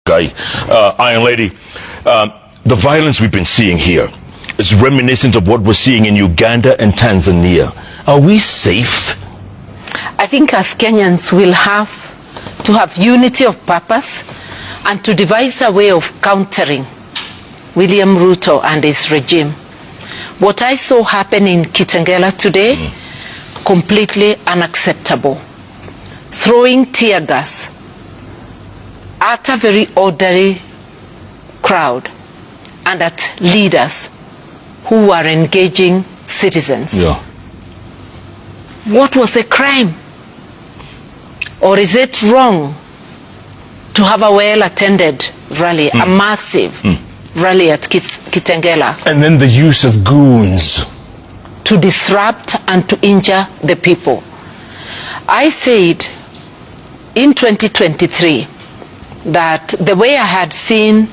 Guy, Iron Lady, the violence we've been seeing here is reminiscent of what we're seeing in Uganda and Tanzania. Are we safe? I think as Kenyans will have to have unity of purpose and to devise a way of countering William Ruto and his regime. What I saw happen in Kitengela today, completely unacceptable. Throwing tear gas at a very orderly crowd and at leaders who are engaging citizens. Yeah. What was the crime? Or is it wrong to have a well-attended rally, a massive rally at Kitengela? And then the use of goons To disrupt and to injure the people. I said in 2023 that the way I had seen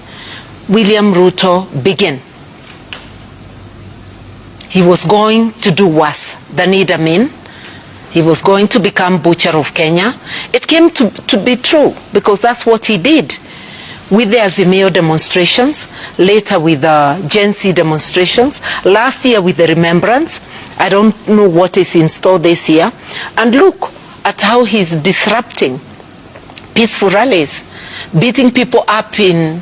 William Ruto begin, he was going to do worse than Idi Amin. He was going to become butcher of Kenya. It came to be true because that's what he did with the Azimio demonstrations, later with the Gen Z demonstrations, last year with the Remembrance. I don't know what is in store this year. And look at how he's disrupting peaceful rallies, beating people up in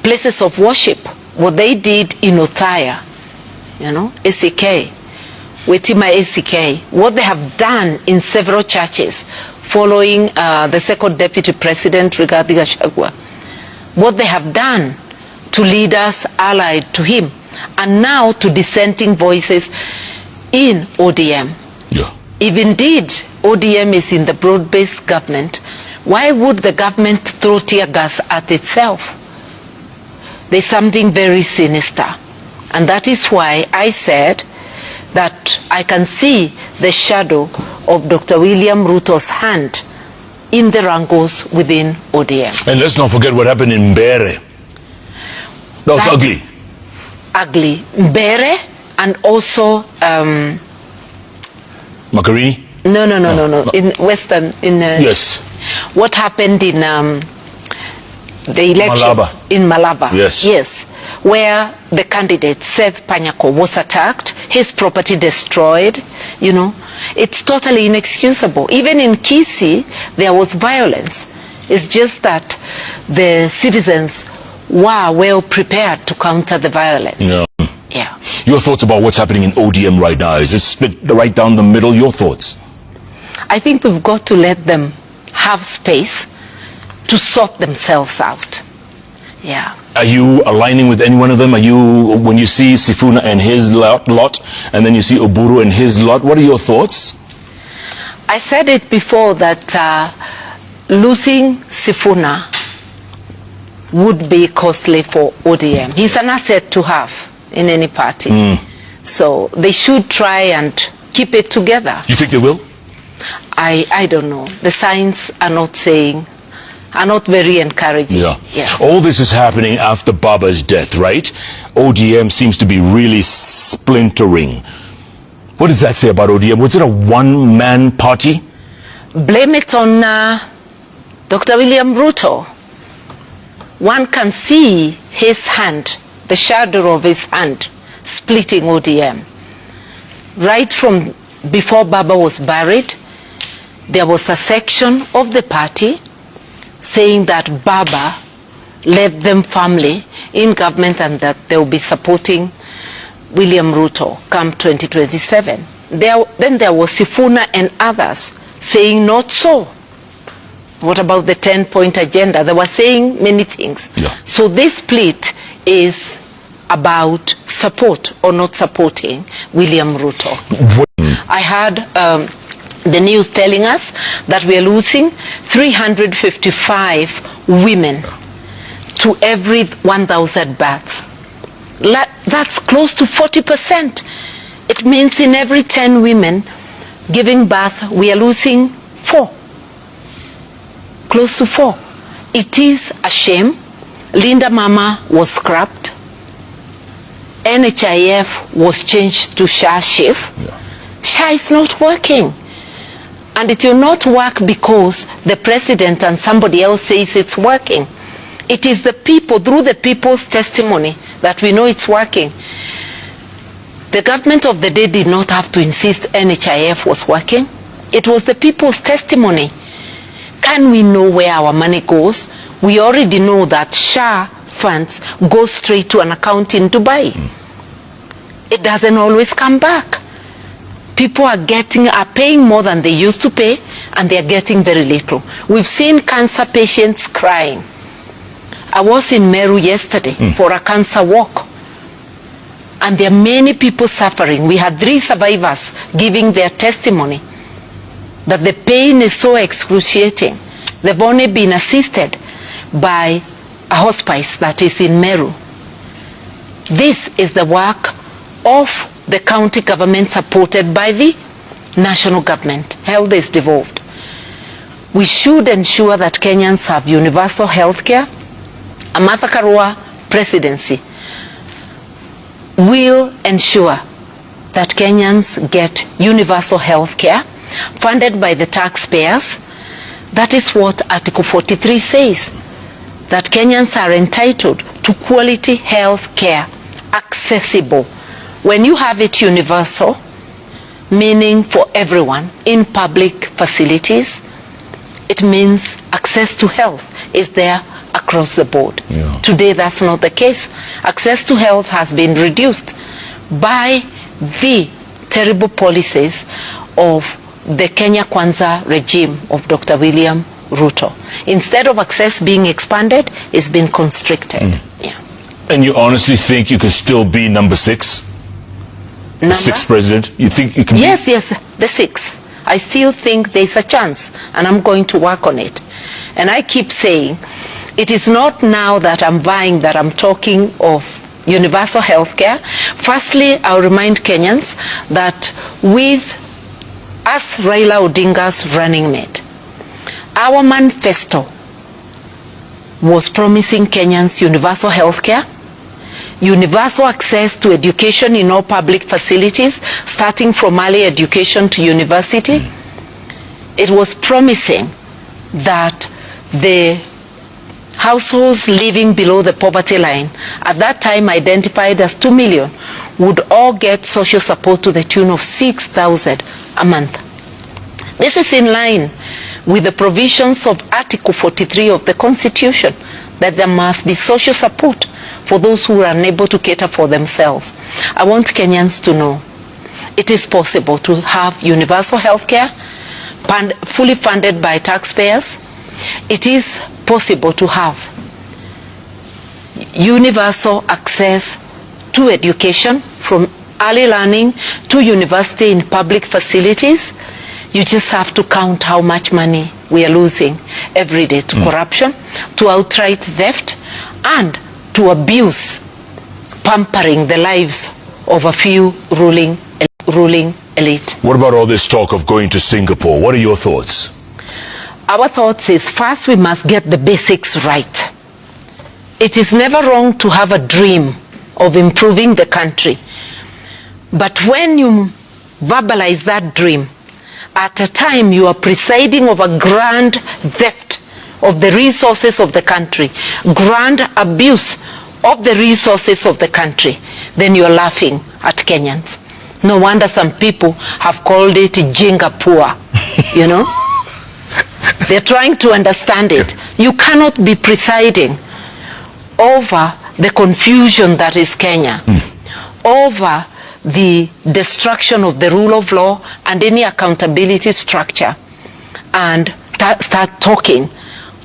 places of worship. What they did in Othaya, you know, ACK, Wetima ACK, what they have done in several churches following the second deputy president, Rigathi Gachagua, what they have done to leaders allied to him, and now to dissenting voices in ODM. Yeah. If indeed ODM is in the broad-based government, why would the government throw tear gas at itself? There's something very sinister. And that is why I said that I can see the shadow of Dr. William Ruto's hand in the wrangles within ODM. And let's not forget what happened in Mbere. That was ugly. Ugly. Mbere and also Makarini? No. In Western, yes. What happened in the elections Malaba. in Malaba? Yes, where the candidate Seth Panyako was attacked, his property destroyed. You know, it's totally inexcusable. Even in Kisii, there was violence. It's just that the citizens were well prepared to counter the violence. Yeah. Yeah. Your thoughts about what's happening in ODM right now? Is it split right down the middle? Your thoughts? I think we've got to let them have space to sort themselves out. Yeah. Are you aligning with any one of them? Are you, when you see Sifuna and his lot, and then you see Oburu and his lot, what are your thoughts? I said it before that losing Sifuna would be costly for ODM. He's an asset to have in any party. So they should try and keep it together. You think they will? I don't know. The signs are not very encouraging. Yeah. Yeah. All this is happening after Baba's death, right? ODM seems to be really splintering. What does that say about ODM? Was it a one-man party? Blame it on Dr. William Ruto. One can see his hand, the shadow of his hand, splitting ODM. Right from before Baba was buried, there was a section of the party saying that Baba left them firmly in government and that they will be supporting William Ruto come 2027. Then there was Sifuna and others saying not so. What about the 10-point agenda? They were saying many things. Yeah. So this split is about support or not supporting William Ruto. I had the news telling us that we are losing 355 women to every 1,000 births. That's close to 40%. It means in every 10 women giving birth, we are losing 4. Close to 4. It is a shame. Linda Mama was scrapped. NHIF was changed to SHA Shift. Yeah. SHA is not working. And it will not work because the president and somebody else says it's working. It is the people, through the people's testimony, that we know it's working. The government of the day did not have to insist NHIF was working. It was the people's testimony. Can we know where our money goes? We already know that SHA funds go straight to an account in Dubai. It doesn't always come back. People are paying more than they used to pay, and they are getting very little. We've seen cancer patients crying. I was in Meru yesterday for a cancer walk, and there are many people suffering. We had 3 survivors giving their testimony that the pain is so excruciating. They've only been assisted by a hospice that is in Meru. This is the work of the county government supported by the national government. Health is devolved. We should ensure that Kenyans have universal health care. A Martha Karua presidency will ensure that Kenyans get universal health care funded by the taxpayers. That is what Article 43 says, that Kenyans are entitled to quality health care, accessible. When you have it universal, meaning for everyone in public facilities, it means access to health is there across the board. Yeah. Today that's not the case. Access to health has been reduced by the terrible policies of the Kenya Kwanza regime of Dr. William Ruto. Instead of access being expanded, it's been constricted. Yeah. And you honestly think you could still be number 6? The 6th president? You think you can Yes, the 6th. I still think there's a chance, and I'm going to work on it. And I keep saying, it is not now that I'm vying that I'm talking of universal health care. Firstly, I'll remind Kenyans that with us Raila Odinga's running mate, our manifesto was promising Kenyans universal health care, universal access to education in all public facilities, starting from early education to university. It was promising that the households living below the poverty line, at that time identified as 2 million, would all get social support to the tune of 6,000 a month. This is in line with the provisions of Article 43 of the Constitution, that there must be social support for those who are unable to cater for themselves. I want Kenyans to know it is possible to have universal health care, fully funded by taxpayers. It is possible to have universal access to education, from early learning to university in public facilities. You just have to count how much money we are losing every day to corruption, to outright theft, and to abuse, pampering the lives of a few ruling elite. What about all this talk of going to Singapore? What are your thoughts? Our thoughts is, first we must get the basics right. It is never wrong to have a dream of improving the country. But when you verbalize that dream, at a time you are presiding over grand theft of the resources of the country, grand abuse of the resources of the country, then you are laughing at Kenyans. No wonder some people have called it Jingapur, you know? They're trying to understand it. You cannot be presiding over the confusion that is Kenya, over the destruction of the rule of law and any accountability structure, and start talking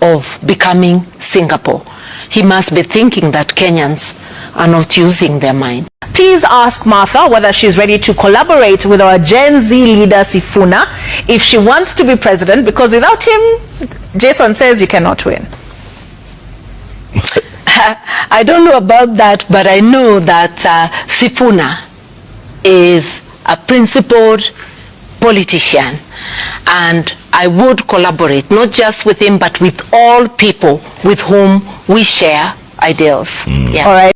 of becoming Singapore. He must be thinking that Kenyans are not using their mind. Please ask Martha whether she's ready to collaborate with our Gen Z leader Sifuna if she wants to be president, because without him, Jason says you cannot win. I don't know about that, but I know that Sifuna is a principled politician, and I would collaborate not just with him but with all people with whom we share ideals. Yeah. All right,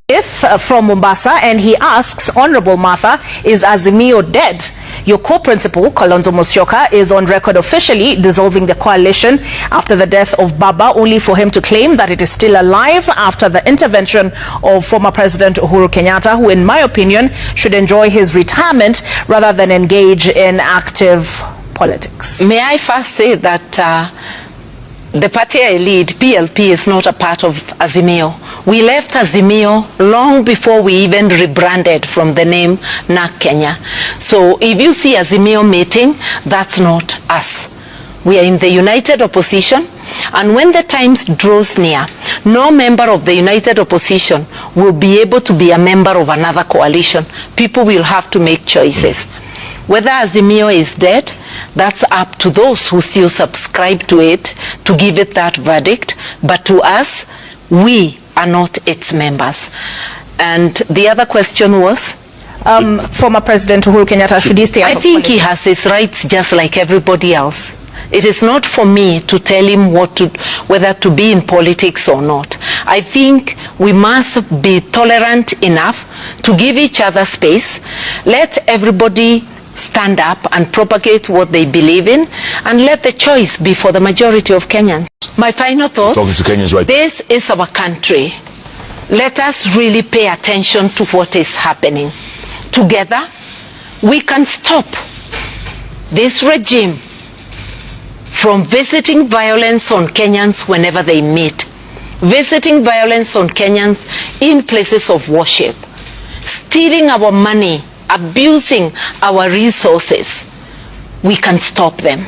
from Mombasa, and he asks, Honorable Martha, is Azimio dead? Your co-principal, Kalonzo Musyoka, is on record officially dissolving the coalition after the death of Baba, only for him to claim that it is still alive after the intervention of former President Uhuru Kenyatta, who, in my opinion, should enjoy his retirement rather than engage in active politics. May I first say that the party I lead, PLP, is not a part of Azimio. We left Azimio long before we even rebranded from the name NAK Kenya. So if you see Azimio meeting, that's not us. We are in the united opposition, and when the times draws near, no member of the united opposition will be able to be a member of another coalition. People will have to make choices. Whether Azimio is dead, that's up to those who still subscribe to it to give it that verdict. But to us, we are not its members. And the other question was? Former President Uhuru Kenyatta, should he stay out of politics? I think he has his rights just like everybody else. It is not for me to tell him whether to be in politics or not. I think we must be tolerant enough to give each other space. Let everybody stand up and propagate what they believe in, and let the choice be for the majority of Kenyans. My final thoughts, talking to Kenyans, right? This is our country. Let us really pay attention to what is happening. Together, we can stop this regime from visiting violence on Kenyans whenever they meet, visiting violence on Kenyans in places of worship, stealing our money, abusing our resources. We can stop them.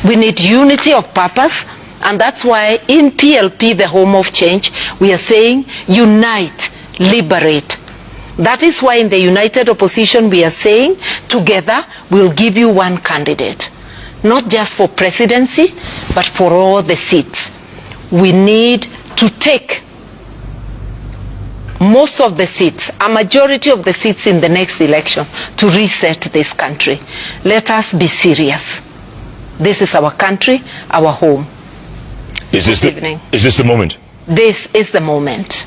We need unity of purpose, and that's why in PLP, the home of change, we are saying unite, liberate. That is why in the united opposition we are saying together we'll give you one candidate, not just for presidency, but for all the seats. We need to take most of the seats, a majority of the seats in the next election, to reset this country. Let us be serious. This is our country, our home. Is this the moment? This is the moment.